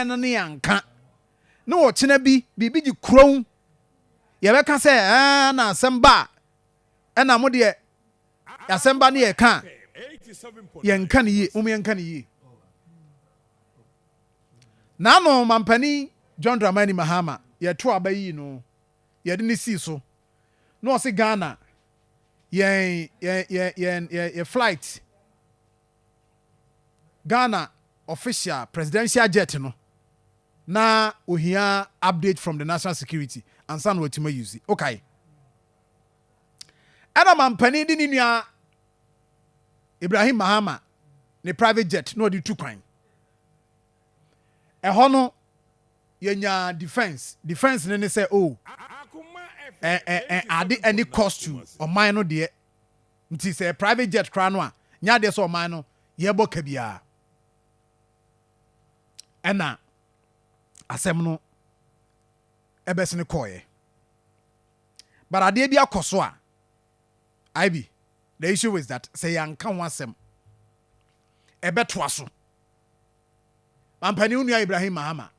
no ne anka no wo chena bi gi kron ye beka say na asɛmba ɛna mo de asɛmba ne ye ka ye nka ne yi ye nka ne yi na no mampani John Mahama ye to abayi no ye de ne si so no se Ghana ye flight Ghana official presidential jet no na ohia update from the national security and san wetima use okay ana mampani di ni nua Ibrahim Mahama ne private jet no di tu kwan ɛhɔ no yenya defense ne say oh ade any costume ɔman no de nti say private jet kra no a nya de so ɔman no yɛbɔ ka bia ɛna asɛm no ɛbɛsene kɔɛ but adeɛ bi akɔso a IB the issue is that say yanka ho asɛm ɛbɛtoa so mampani nua Ibrahim Mahama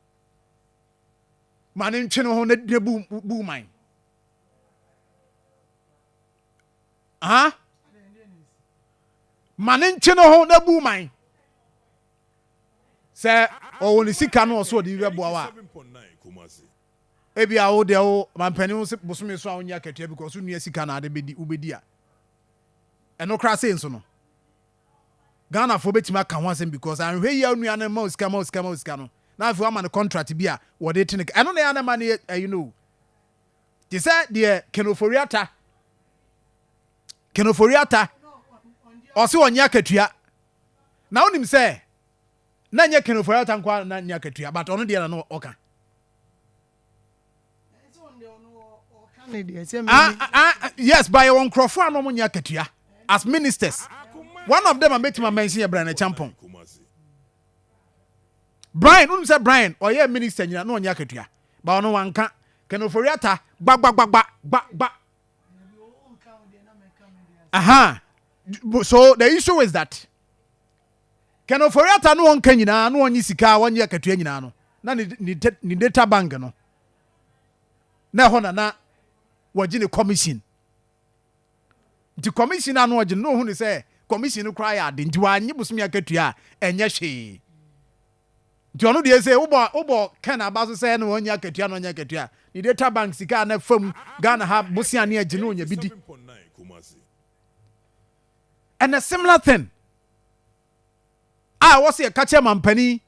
mane ntwe no ho na bu man mane ntwe no ho na bu man sɛ ɔwɔ ne sika no ɔso de bɛboa wa ebi a wo de wo mampani wo bosome so a wonya katua because wo nua sika na ade ubedi a ɛno kra sei nso no Ghana fo betima aka ho asɛm because anhwɛ yi nua na ma sika no na afi ama ne contract bi a wo de tene ɛno na ya na ma ne you know they say the kenoforiata ɔse wonya katua na wonim sɛ na nya kenoforiata nkwa na nya katua but ɔno de na no ɔka yes by one crofo no nya katua as ministers one of them I met my mention Ibrahim Champon Brian unu say Brian oye minister nyina no nya katua ba ono wanka kenoforiata gba so the issue is that kenoforiata no wonka nyina no onyi sika wonye katua nyina no na ni data bank no na ho na wajine commission the commission anu wajine no hu ni say commission kra ya de nti wanye busumi akatua enye hwe nti onu de say ubo kan abaso say na wonye akatua no onye akatua ni data bank sika na fam Ghana ha busia ne agine onya bidi and a similar thing was a catcher mampani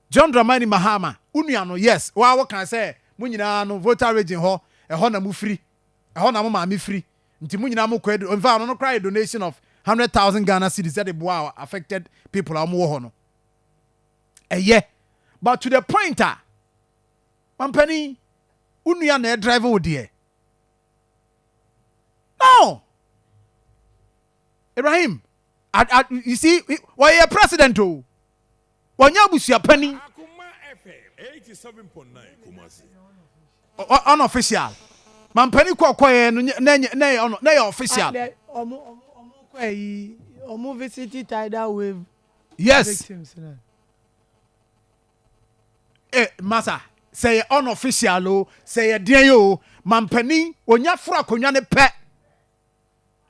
John Mahama unuano yes wa can say munyina no voter region ho ɛhɔ na mu free ɛhɔ na mu ma me free nti munyina mu kɔ in fact no cry donation of 100,000 Ghana cedis that the boy affected people am wo ho no but to the point mampani unua na drive wo de no Ibrahim you see why you president o wonya busua pani 87.9 Kumasi unofficial mampani kokoye na official omo visit tidal wave yes masa say unofficial o say den o mampani onya fra konwa ne pe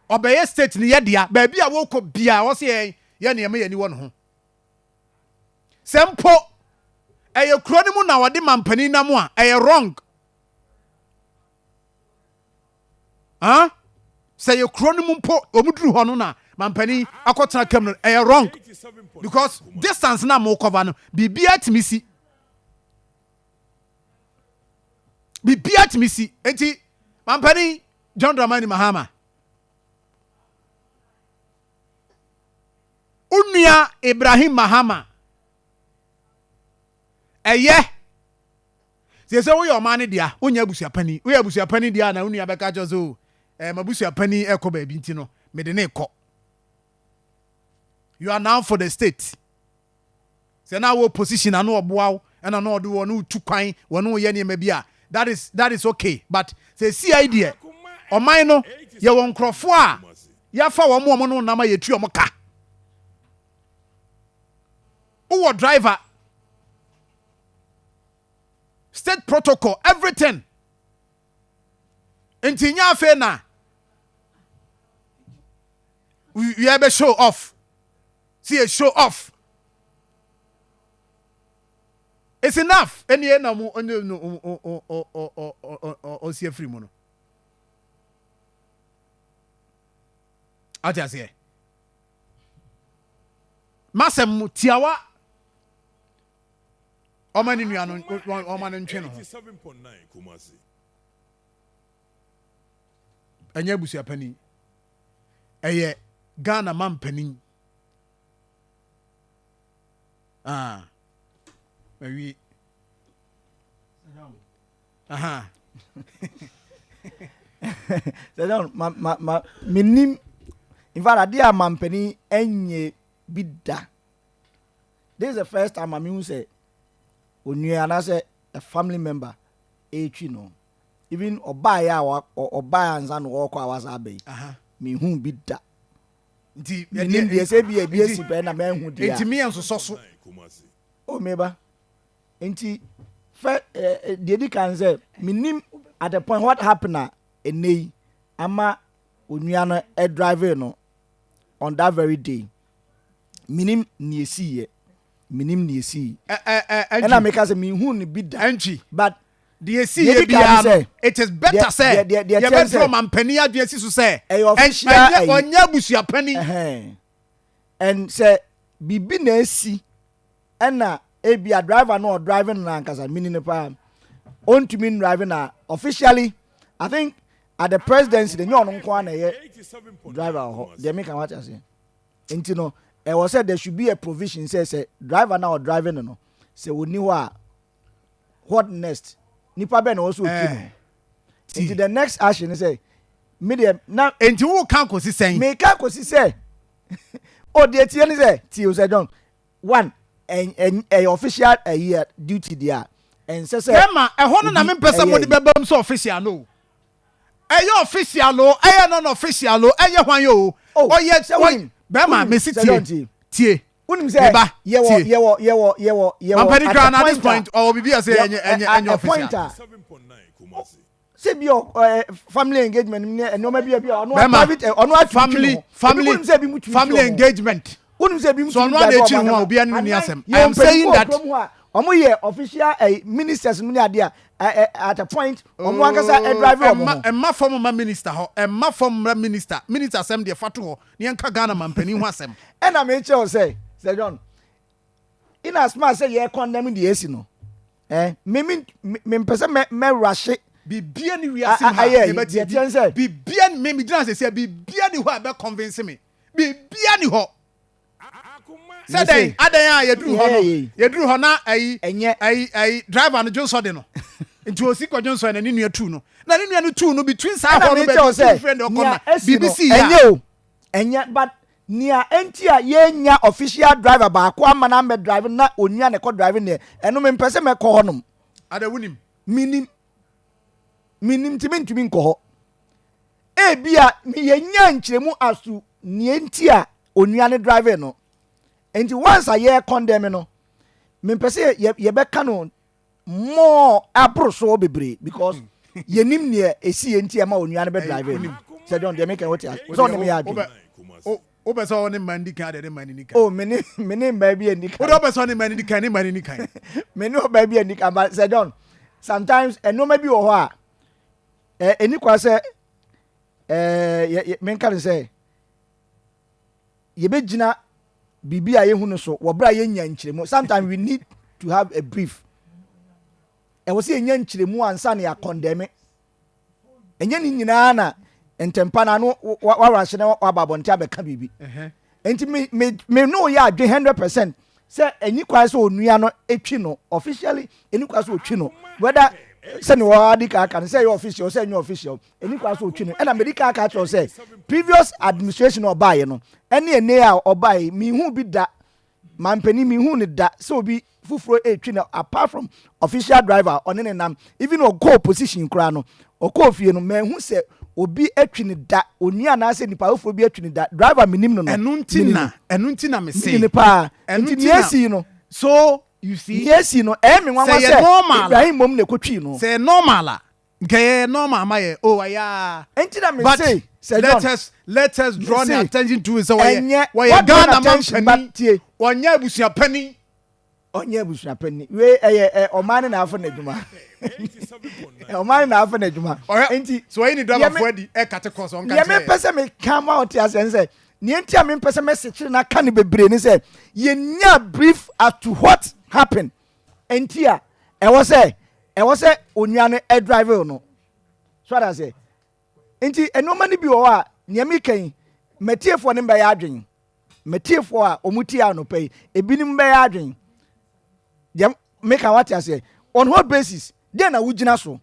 obeye state ni ye dia ba bia wo kɔ bia wo se ye ne me ye ni wo no ho sempo eye kuro ni mu na wode mampani na mu a eye wrong say ye kuro ni mu mpo omuduru ho no na mampani akotena kam no eye wrong because distance na mo cover no bibia timisi enti mampani John Mahama unia Ibrahim Mahama se wo yo man dia unya busuapani wo ya busuapani dia na unia beka jozo mabusuapani ekọ ba bi nti no me de ne ekọ you are now for the state se na wo position na no oboa na no odo wo no tu kwan wo no ye ne ma bi a that is okay but say see idea oman no ye won krofo a ya fa wo mo no na ma ye tu o mo ka uwo driver state protocol, everything. Nti nya afe na we have a show off. See a show off. It's enough. Any na mo o see free mo no. Ati ase. Masem tiawa. Omani nuano omani ntwe no. 87.9 Kumasi. Anya busu apani. Eye Ghana man pani. Maybe. Aha. Ma minim. In fact, I dear mampeni enye bida. This is the first time I mean say when you and I say a family member, no. Even obaya or buy and son walk was abbey. Me whom bida. Minim the SAB and a man who did me and so. Oh, maybe. Enti the can say minim at the point what happened in nay ama unyana a driver no on that very day minim ni esi and I make us a me who ni bid entry but the esi it is better say you bet from ampani adviesi so say official onya busu apani and say bibi na esi and be a driver no driving na nkasa meaning pa on to mean driving na officially I think at the presidency the nyon nko na ye driver ho they make what I say enti no it was said there should be a provision say driver now driving no say we ni what next nipa be na also kino enti the next action say medium now enti wo kan kosi sen me kan kosi say o de tie ni say ti o say John one and official year duty there and say Emma e hono na me pesa mo de bebam so official no e official no e non official no e hwan yo o ye Bema me tie unim say ye wo Ampani Crown at this point or be say any official 7.9 Kumasi. Say be family engagement no maybe no private no family engagement. So no dey chin one obi anu ni asem. I am saying that omo ye official ministers mu ade at a point omo ankasa a driver omo emma former minister ho emma former minister asem de fato ho ne enka Ghana mampani ho asem and I make sure say John in as much say ye condemn the AC no me person me rush bibia ni wiase ha bibia ni me gina say bibia ni ho abe convince me bibia ni ho say adan ya yeduru ho na ai driver no Johnson de no nti osi ko Johnson na ni nua tu no na ni nua no tu no between sa ho no be friend okona BBC ya enye but nia entia ye nya official driver ba ko amana me drive na onia ne ko drive ne eno me mpese me ko honom ada wunim minim timi nko ho e bia ye nya nkyeremu asu nie entia onia ne drive no enti once a year condemn no me mpese ye be ka no more aproso bebre because ye nim ne esi entia ma onia ne be drive say John dey make what so ne me ya o be so ne mandi kan de mani ni kan oh me ba bi ani kan o be so ne mani ni kan me no ba bi ani kan but say John sometimes no maybe wo ho a eni kwa say me kan say ye be gina bibi a ye hu no so wo bra ye nya nkyeremu sometimes we need to have a brief e wo say nya nkyeremu ansa na ya condemn enya ni nyina na entempa na no warahye na wababonte abeka bibi enti me no ya adwe 100% say eni kwa so onua no etwi no officially eni kwa so otwi no whether say no wadi ka kan say you official say you official eni kwa so otwi no na medical ka cho say previous administration obaye no ene a obaye mi hu bi da mampani mi hu ne da so bi fufuro etwi no apart from official driver onene nam even o go position kra no o ko fie no me hu say obi etwi ne da oni anase nipa ofo bi etwi ne da driver minim no enu ntina me say nipa enti esi no so you see yes no me wan say say Ibrahim mom ne kotwi no say normal okay normal ma ye oh yeah enti me but say let us draw the attention to so why Ghana man pani wonya abusua pani onye abusua pani we oman na afa na adwuma oman na afa na adwuma enti so any driver for di e kate course on kan me pese me come out as say ni enti me pese me se na ka ne bebre ni say ye nya brief as to what happened enti e was say onua no e drive no so that say enti enoma ni bi wo a ne me kan metiefo ne mba ya adwen metiefo a omuti a no pay ebinim mba ya adwen make a what I say on what basis then I would so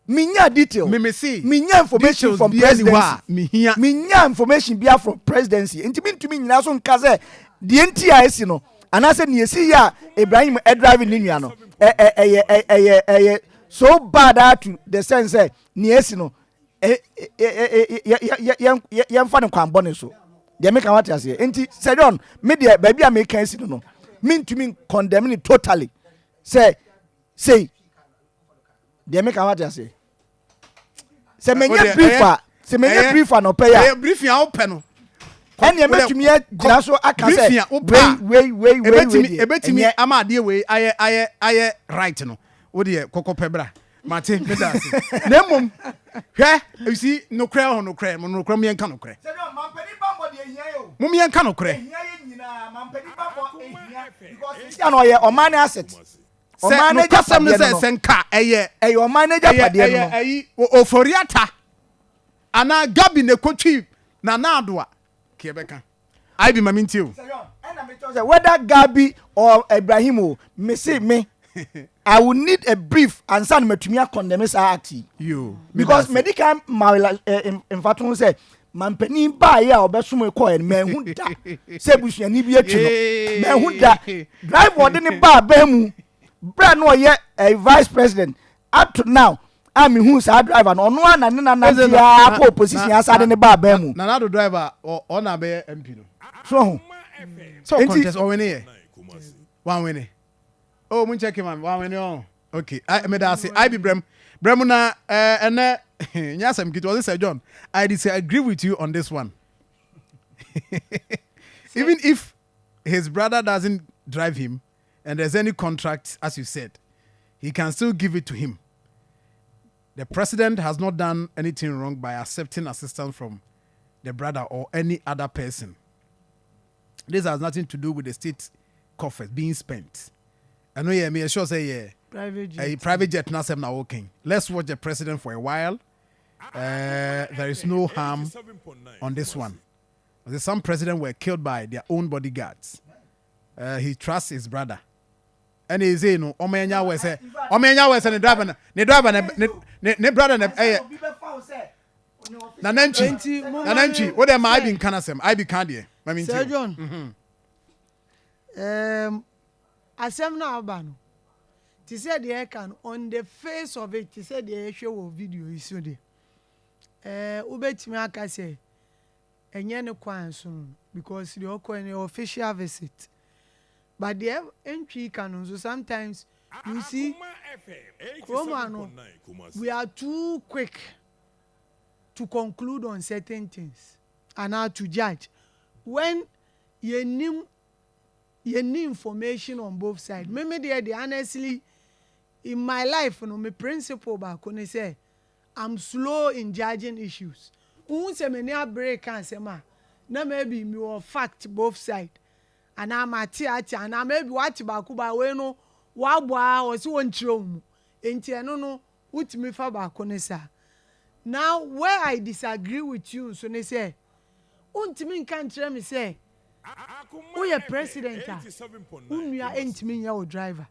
minya detail minya information from presidency minya information bia from presidency intimi ntumi nyina so nka say the NTIC no and I said ni esi ya Ibrahim driving ni nua no so bad to the sense say ni esi no yem fa ne kwambo ne so they make a what I say enti say don me there baby am make esi no mean to mean condemning it totally. Say, they make a what I say. Say, many briefer, say, many briefer no pay. Briefing out panel. And you make me just so I can say, wait. Me, I'm a dear way. I right no. What dear Coco Pebra, Martin, Nemum. You see, no crown, no cram, no crummy and canoe cray. Mummy and canoe cray. Or man asset. Or manager senka or manager o foriata ana gabi ne kotwi na adwa kebeka I be mamintio whether Gabi or Ibrahim me say me I will need a brief and send me to me condemn act you because medical in say mampani ba ya obesumo ko en manhu da se busuani bi atwi no manhu da drive wode ne ba mu bra no ye a vice president up to now am who sa driver no no na na ya ko opposition asade ne ba mu na do driver or na be MP no so contest or win one win oh mun check him one win oh okay I me da say I be brem na ene nyasem kit was say John I disagree with you on this one even if his brother doesn't drive him and there's any contract as you said he can still give it to him. The president has not done anything wrong by accepting assistance from the brother or any other person. This has nothing to do with the state coffers being spent. I know me sure say private jet now working. Let's watch the president for a while. There is no harm on this one. Some presidents were killed by their own bodyguards. He trusts his brother. And he say no, omenya we say ne driver ne brother na nanchi what am I been kanasem I be kan there mami Sir John asem na aba no ti said the can on the face of it ti said the show video iso de ubetimi aka say enye ne kwan so because the official visit. But the entry canon, so sometimes you see, we are too quick to conclude on certain things and how to judge. When you need information on both sides, maybe they honestly, in my life, my principle back when I say, I'm slow in judging issues. Once I break and say, na maybe me fact both sides. And I'm at and I maybe watch Bakuba Weno, Wabwa, or so on Chrom. Enti no, what me for Baconesa. Now, where I disagree with you, so they say, Untimin can't tell me say, who a president, whom you are intimate your driver.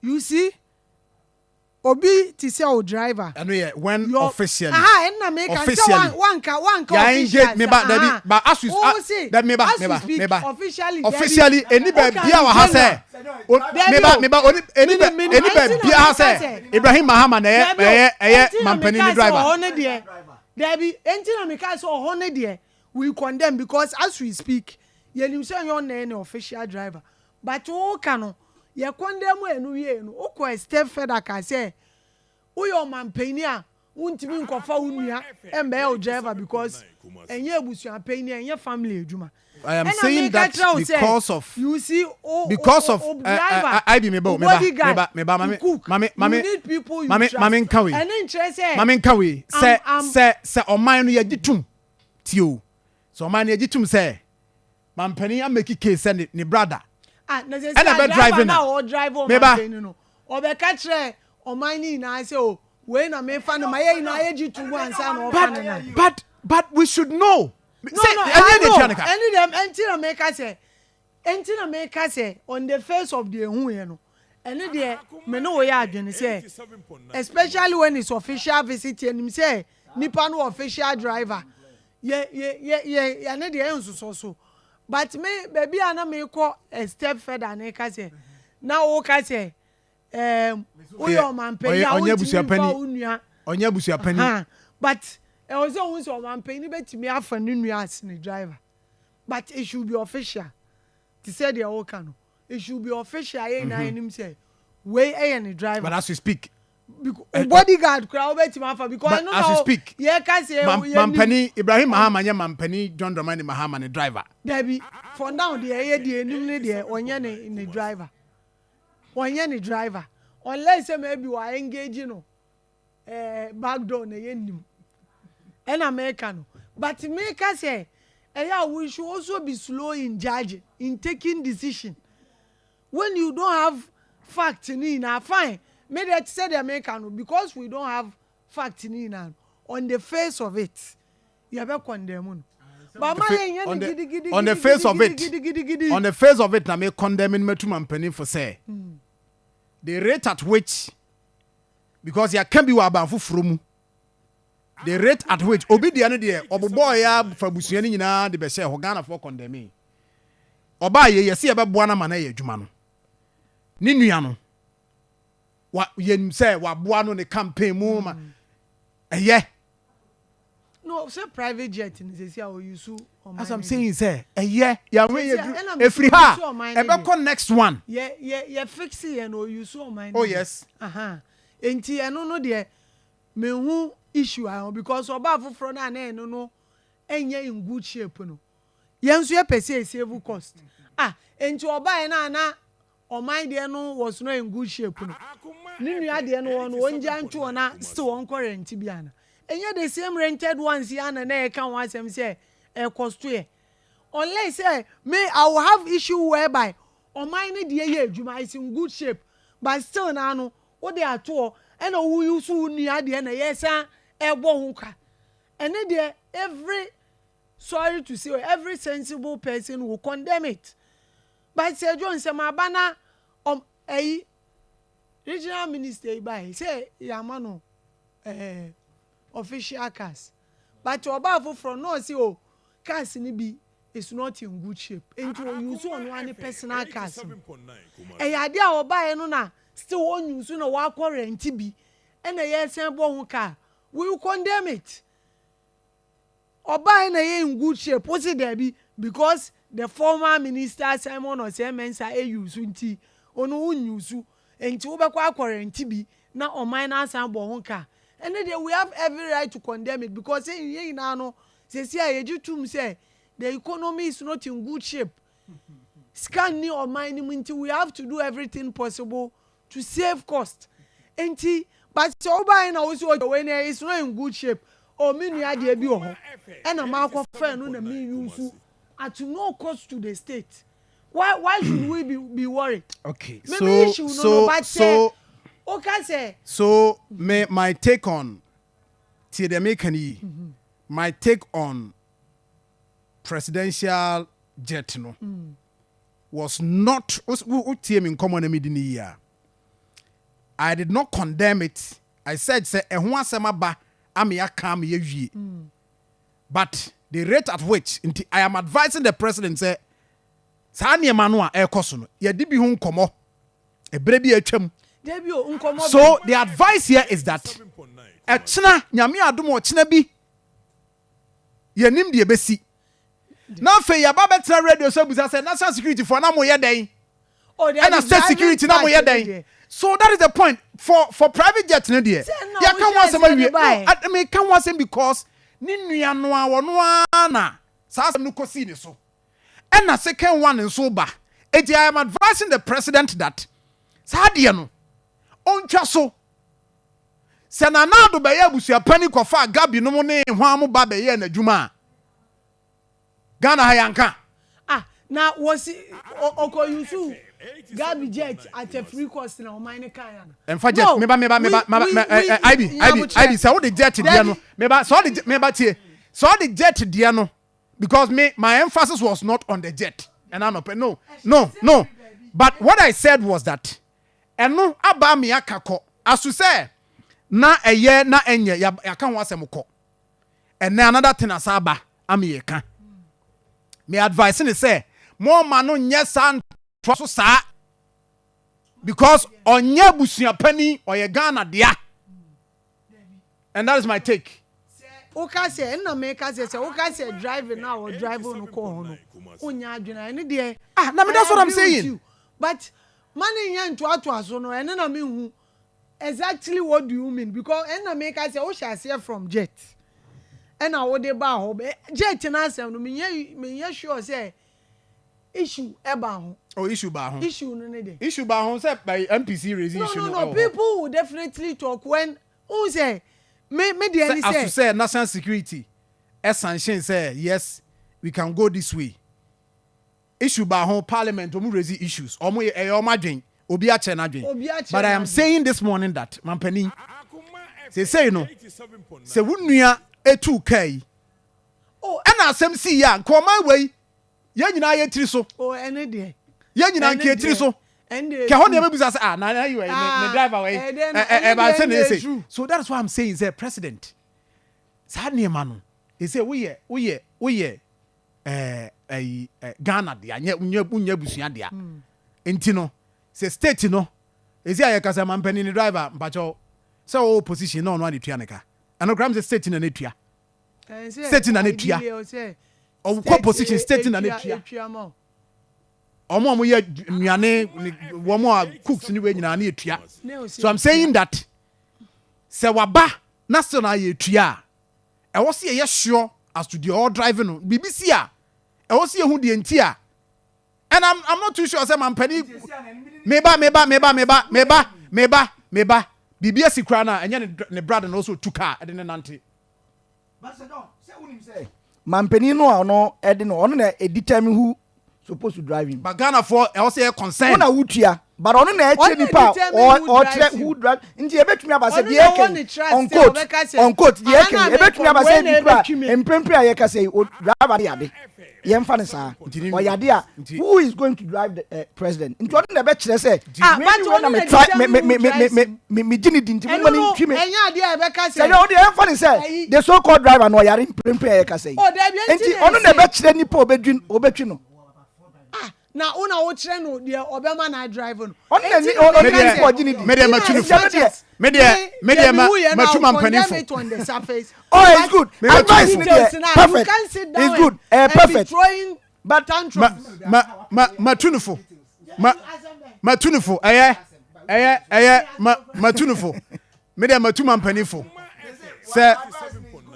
You see? Obi ti say o driver. I know when officially. Na make one ka officially. Me ba but as we that me ba officially any be bia wa ha say. Me ba any be bia ha say. Ibrahim Mahama na mampani driver. There be enti na me ka say o hone there we condemn because as we speak you say you na any official driver but o ka no ye condemn enu ye no o ko step further ka say o yo man paini a untimi nkofa unua embe o driver because enye ebusuan paini enye family edwuma. I am saying that because of you see because of I be meba mami nkawe mami nkawe se oman no yagitum tio so oman no yagitum se mampani a make case ne brother na say driver na o drive o mampani no obeka kire oman ni na say o we na me fa no maye na yagitum ansa na o fa na but we should know. No, any them until make say on the face of the who you know. Any there me no way adwene say especially when it's official visit and him say nipa no official driver. Yeah, any there so. But me baby ana me call a step further na ka say. Now o ka say o man pay ya onye busia pani. But I was always on one penny bet me half a new as the driver. But it should be official. To say the old cano. It should be official. I him say, way any driver. But as we speak, bodyguard crowd bet him half because I know as we speak. Yeah, can say Mampani Ibrahim Mahama, Mampani John Mahama, the driver. Debbie, for now the onion in the driver. Onion driver. Unless maybe we are engaging back door in an American. But make us say, we should also be slow in judging, in taking decision. When you don't have fact in fine. Maybe I say the American because we don't have fact in on the face of it. You have a condemn. But on the face of it, I may condemn me to Mampani for say the rate at which, because you can be about from. The rate at which obi the ane de oboboy ya fabusuani nyina de be se ho Ghana for condemn. Oba ye yesi e be boa na ma na ye adwuma no. Ni nua no. Wa ye say wa boa no ne campaign mu ma. No, say private jet ni say o use o as I'm saying say ya we efri ha e be ko next one. Yeah fix it no use o mind. Oh yes. Enti eno no de me hu issue because oba foforo na no enye in good shape no yenso ye pese save cost enti oba na o mind there no was no in good shape no ni nua de no onja nto na still on current bi ana enye the same rented ones ya na e kan one asem say e cost ye unless say me I will have issue whereby o mind de ye adwuma is in good shape but still na no wo de ato and who you so near the end yes and then every sorry to say every sensible person will condemn it. But Sir John Samabana a regional minister by say Yamano official cast. But to above from no see cast in be is not in good shape. Into you so on one personal cast. A idea or buy no still on you soon a walk or be. And a yes and bon car, we will condemn it. Or buy in good shape, what's it there be? Because the former minister Simon or Siemens are a use unti, or no use, and to overquarrel TB, now on minus and bon car. And then we have every right to condemn it because ye no says here, you to say the economy is not in good shape. Scan new or mining until we have to do everything possible to save cost. And but so by now also when it's not in good shape or many idea be and a mark of friend on me use at no cost to the state. Why should we be worried? Okay, so my take on my take on presidential jet was not in common media. I did not condemn it. I said, say, but the rate at which I am advising the president, say, so the advice here is that now, for your Babetta radio service, I said, national security for now, And a state security na mo ye den. So that is the point for private jet no there. Ya kan wan say I mean kan wan say because ni nua no a wono na sa asem no kosi ni so. And a second one in so ba. I am advising the president that sa de no ontwa so. Se na na do be ya busua pani kofa gabi no mo ne hwan mo ba be ye na djuma. Ghana hayanka. Now was Oko Yusu Gabi jet at a free cost now mine kan. En fa jet me ba IB say what the jet dia no me ba so the tie. So the jet dia no because my emphasis was not on the jet. And I'm not no. But what I said was that eno aba me akako asu say na eye na enye ya kan wasem ko. And then another thing asaba am ye kan. Me advising is say more manu nye san so sa because onye busua pani oye Ghana dia. And that is my take. Oka say na me ka say oka say driving now or driving no ko no. Onya adwena ene de na me that's what I'm saying. But money yan to so no ene na me hu exactly what do you mean because ene na me ka say o shall say from jet. And I would ba ho jet na asem no me sure say issue eba ho. Oh, issue ba ho. Issue no ne de. Issue ba ho say by MPC raising issue. No, people will definitely talk when who say me the any say. As you say national security sanction say yes we can go this way. Issue ba ho parliament omu raise issues. Omu e omadwen obi a che na dwen. But I am saying this morning that mampani say no. Say wunua etu kai. Oh, and asem si ya nkoma wei. Ye nyina ye tiri so. Oh, ene de. Ye nyina nke tiri so. Ende. Ke ho ne mebusa say na you the driver wey. Ba say say. So that's why I'm saying say president. Sa ne ma no. He say we ye Ghana dia nya busua dia. Enti no say state no. Ezi aye kasa mampani ni driver mpacho. Say o position no no adetua ne ka. Ano gram say state na netua. State na netua. O ko position state na netua. Omo ye nnuane womo a cooks ni we nyina na etua. So I'm saying that se waba na so na ye etua. E wo se ye sure as to the all driving no BBC a e wo se hu de ntia. And I'm not too sure say mampani meba bibia sikra na enye ne brother no so two car e de ne nante. But say unim say mampani no no e de no na e determine who supposed to drive him. But Ghana for e also concern. Una wutua but ono na e che nipa or who drive nti e betumi aba say de eken on court de eken e betumi aba say nipa emprempre aye ka say driver de ade ye mfa ne sa o yade a who is going to drive the president nti ono na be kire say me gini di nti mo ni ntwi me enya ade e be ka say say o de mfa ne say the so called driver no yare emprempre aye ka say nti ono na be kire nipa obetwi no. Na una wo kire no de obema na drive no. Media mampani. Oh, it's good. Advice is perfect. It's good. Perfect. But matunufo. Matunufo. Matunufo. Media mampani.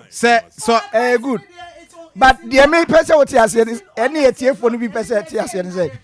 Say so good. But the main person what he has said is any ATF for no be person he has said.